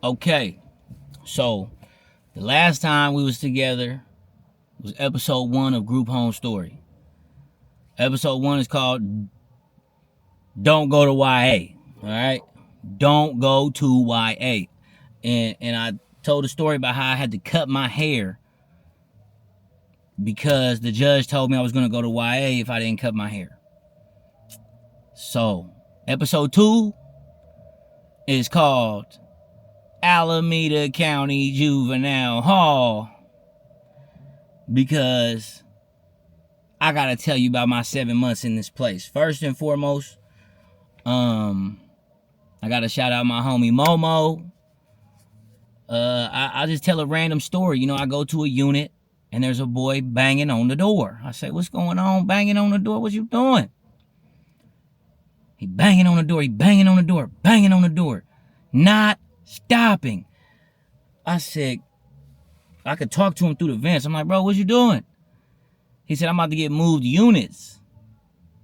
Okay, so the last time we was together was episode 1 of Group Home Story. Episode 1 is called Don't Go to YA. All right, don't go to YA. And I told a story about how I had to cut my hair because the judge told me I was going to go to YA if I didn't cut my hair. So, episode 2 is called Alameda County Juvenile Hall, because I gotta tell you about my 7 months in this place. First and foremost, I gotta shout out my homie Momo. I just tell a random story. You know, I go to a unit and there's a boy banging on the door. I say, "What's going on? Banging on the door? What you doing?" He banging on the door. He banging on the door. Banging on the door. Not stopping. I said, I could talk to him through the vents. I'm like, "Bro, what you doing?" He said, "I'm about to get moved units.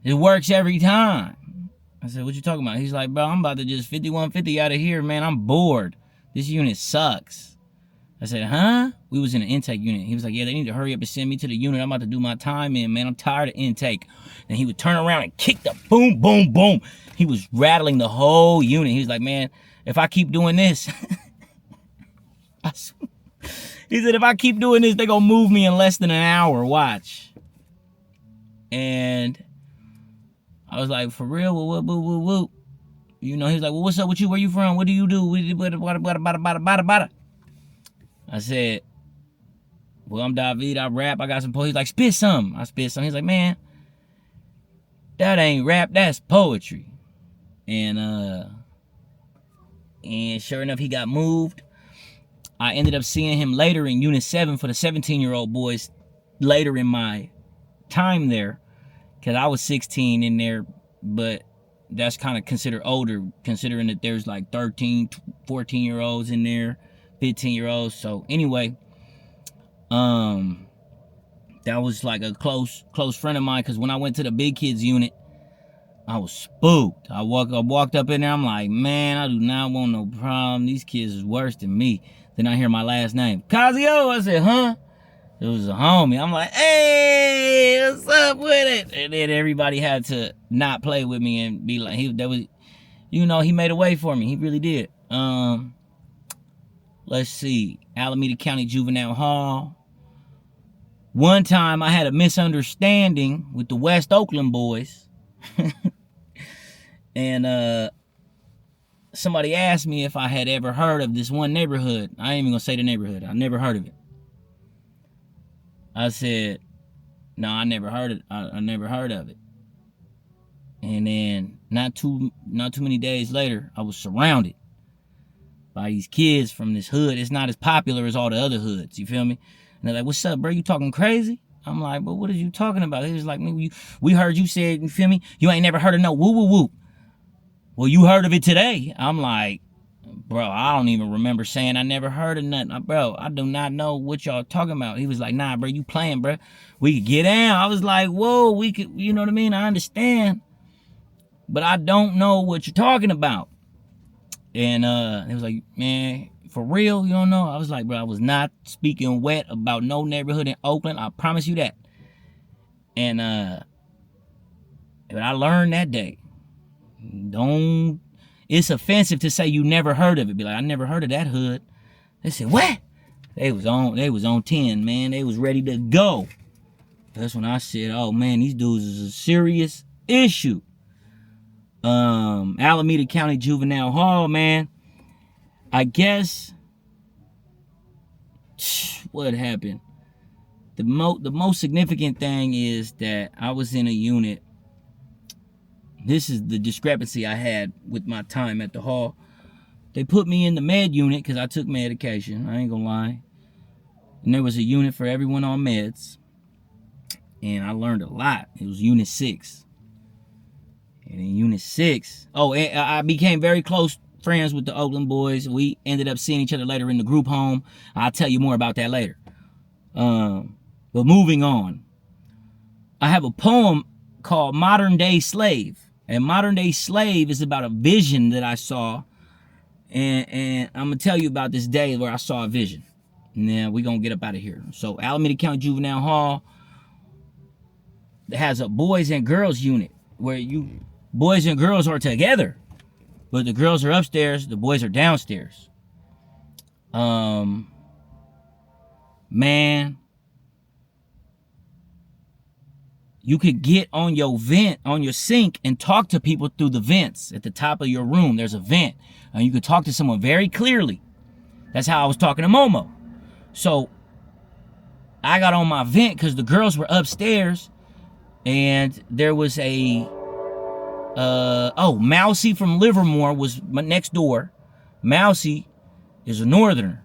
It works every time." I said, "What you talking about?" He's like, "Bro, I'm about to just 5150 out of here, man. I'm bored. This unit sucks." I said, "Huh?" We was in an intake unit. He was like, "Yeah, they need to hurry up and send me to the unit. I'm about to do my time in, man. I'm tired of intake." And he would turn around and kick the boom, boom, boom. He was rattling the whole unit. He was like, "Man, if I keep doing this," he said, "if I keep doing this, they're going to move me in less than an hour. Watch." And I was like, "For real? Well, you know, he's like, "Well, what's up with you? Where you from? What do you do?" I said, "Well, I'm David. I rap. I got some poetry." He's like, "Spit some." I spit some. He's like, "Man, that ain't rap. That's poetry." And sure enough, he got moved. I ended up seeing him later in Unit 7 for the 17-year-old boys later in my time there, because I was 16 in there, but that's kind of considered older, considering that there's like 13, 14-year-olds in there, 15-year-olds. So anyway, that was like a close friend of mine, because when I went to the big kids unit, I was spooked. I walked up in there, I'm like, "Man, I do not want no problem. These kids is worse than me." Then I hear my last name, Cazio. I said, "Huh?" It was a homie. I'm like, "Hey, what's up with it?" And then everybody had to not play with me and be like, he made a way for me. He really did. Let's see. Alameda County Juvenile Hall. One time I had a misunderstanding with the West Oakland boys. And somebody asked me if I had ever heard of this one neighborhood. I ain't even gonna say the neighborhood. I never heard of it. I said, "No, I never heard it. I never heard of it." And then not too many days later, I was surrounded by these kids from this hood. It's not as popular as all the other hoods. You feel me? And they're like, "What's up, bro? You talking crazy?" I'm like, "But what are you talking about?" He was like, "We heard you said, you feel me? You ain't never heard of no woo woo woo." "Well, you heard of it today." I'm like, "Bro, I don't even remember saying I never heard of nothing. Bro, I do not know what y'all talking about." He was like, "Nah, bro, you playing, bro. We could get down." I was like, "Whoa, we could," you know what I mean? I understand, but I don't know what you're talking about. And he was like, "Man, for real, you don't know?" I was like, "Bro, I was not speaking wet about no neighborhood in Oakland. I promise you that." And but I learned that day, it's offensive to say you never heard of it. Be like, "I never heard of that hood." They said, "What?" They was on 10, man. They was ready to go. That's when I said, "Oh man, these dudes is a serious issue." Alameda County Juvenile Hall, man. I guess what happened? The most significant thing is that I was in a unit. This is the discrepancy I had with my time at the hall. They put me in the med unit because I took medication. I ain't gonna lie. And there was a unit for everyone on meds. And I learned a lot. It was Unit 6. And in Unit 6, I became very close friends with the Oakland boys. We ended up seeing each other later in the group home. I'll tell you more about that later. But moving on. I have a poem called Modern Day Slave. And Modern Day Slave is about a vision that I saw And I'm gonna tell you about this day where I saw a vision. Now we're gonna get up out of here. So Alameda County Juvenile Hall has a boys and girls unit where boys and girls are together, but the girls are upstairs, the boys are downstairs. Man, you could get on your vent, on your sink, and talk to people through the vents at the top of your room. There's a vent, and you could talk to someone very clearly. That's how I was talking to Momo. So I got on my vent because the girls were upstairs, and there was a Mousy from Livermore was next door. Mousy is a northerner.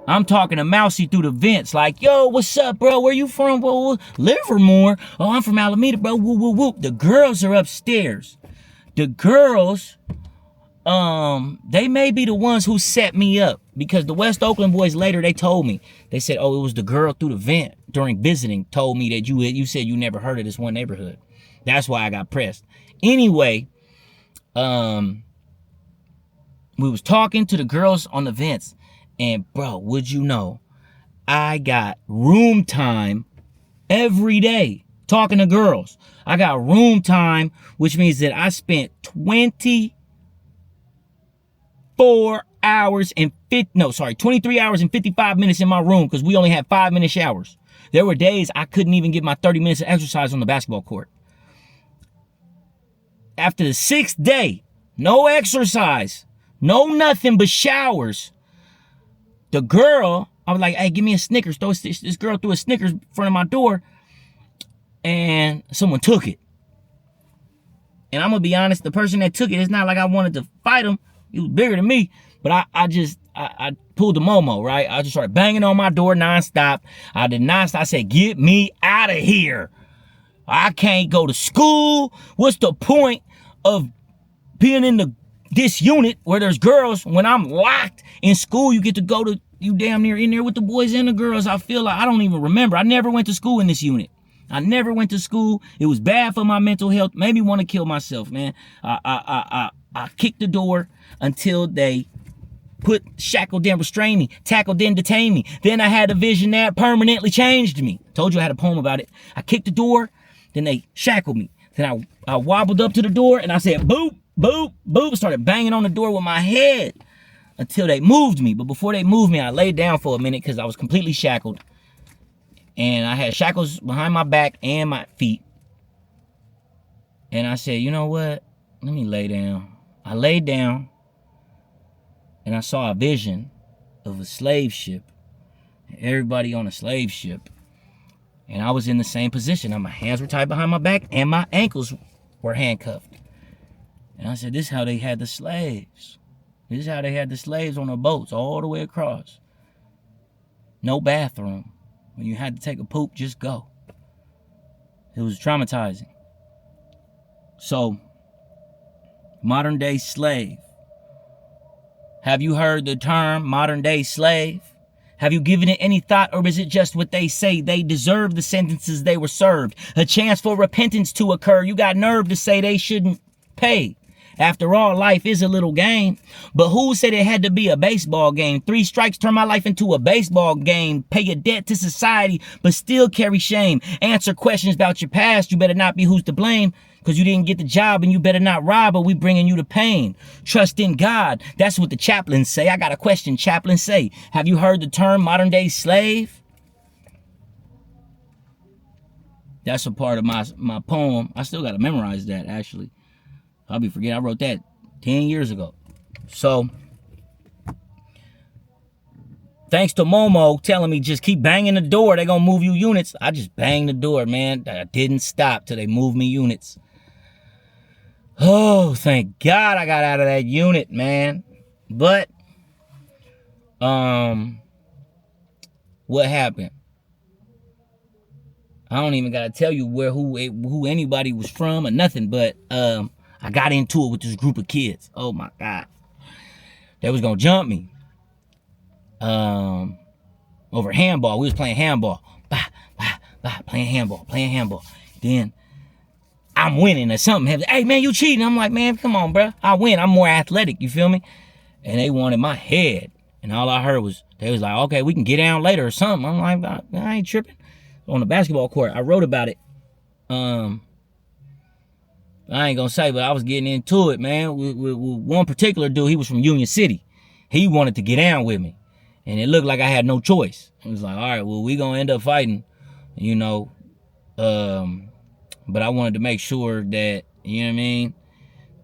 I'm talking to Mousy through the vents, like, yo, what's up, bro? Where you from? Whoa, Livermore. Oh, I'm from Alameda, bro. Whoop, whoop, whoop. The girls are upstairs. The girls, they may be the ones who set me up, because the West Oakland boys later, they told me, they said, oh, it was the girl through the vent during visiting told me that you said you never heard of this one neighborhood. That's why I got pressed. Anyway, we was talking to the girls on the vents, and bro, would you know, I got room time every day talking to girls. I got room time, which means that I spent 23 hours and 55 minutes in my room, because we only had 5-minute showers. There were days I couldn't even get my 30 minutes of exercise on the basketball court. After the 6th day, no exercise, no nothing but showers. The girl, I was like, hey, give me a Snickers. This girl threw a Snickers in front of my door, and someone took it. And I'm going to be honest, the person that took it, it's not like I wanted to fight him. He was bigger than me. But I pulled the Momo, right? I just started banging on my door nonstop. I did not stop. I said, get me out of here. I can't go to school. What's the point of being in this unit where there's girls when I'm locked in school? You get to go to, you damn near in there with the boys and the girls. I feel like I don't even remember. I never went to school in this unit. I never went to school. It was bad for my mental health. Made me want to kill myself, man. I kicked the door until they shackled and restrained me, tackled and detained me. Then I had a vision that permanently changed me. Told you I had a poem about it. I kicked the door, then they shackled me. Then I wobbled up to the door and I said, boop, boop, boop. Started banging on the door with my head until they moved me. But before they moved me, I laid down for a minute because I was completely shackled. And I had shackles behind my back and my feet. And I said, you know what? Let me lay down. I laid down and I saw a vision of a slave ship. Everybody on a slave ship. And I was in the same position. My hands were tied behind my back and my ankles were handcuffed. And I said, this is how they had the slaves. This is how they had the slaves on the boats all the way across. No bathroom. When you had to take a poop, just go. It was traumatizing. So, modern day slave. Have you heard the term modern day slave? Have you given it any thought, or is it just what they say? They deserve the sentences they were served. A chance for repentance to occur. You got nerve to say they shouldn't pay. After all, life is a little game. But who said it had to be a baseball game? 3 strikes turn my life into a baseball game. Pay a debt to society, but still carry shame. Answer questions about your past. You better not be who's to blame, because you didn't get the job, and you better not rob, or we bringing you to pain. Trust in God. That's what the chaplains say. I got a question. Chaplains say, have you heard the term modern day slave? That's a part of my poem. I still got to memorize that, actually. I'll be forgetting. I wrote that 10 years ago. So, thanks to Momo telling me just keep banging the door. They're going to move you units. I just banged the door, man. I didn't stop till they moved me units. Oh, thank God I got out of that unit, man. But, what happened? I don't even got to tell you who anybody was from or nothing, but, I got into it with this group of kids. Oh my God. They was gonna jump me. Over handball. We was playing handball. Playing handball. Then I'm winning or something. Hey, man, you cheating. I'm like, man, come on, bro. I win. I'm more athletic. You feel me? And they wanted my head. And all I heard was, they was like, okay, we can get down later or something. I'm like, I ain't tripping. On the basketball court, I wrote about it. I ain't gonna say, but I was getting into it, man. With one particular dude, he was from Union City. He wanted to get down with me. And it looked like I had no choice. I was like, all right, well, we gonna end up fighting, you know. But I wanted to make sure that, you know what I mean,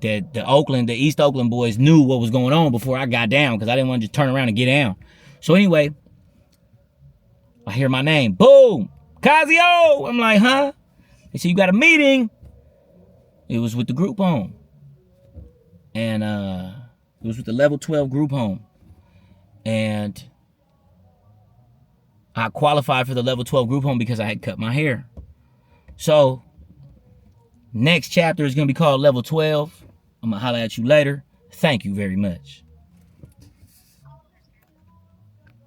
that the East Oakland boys knew what was going on before I got down, because I didn't want to just turn around and get down. So anyway, I hear my name. Boom! Casio! I'm like, huh? They said, you got a meeting. It was with the group home. And it was with the level 12 group home. And I qualified for the level 12 group home because I had cut my hair. So, next chapter is going to be called level 12. I'm going to holler at you later. Thank you very much.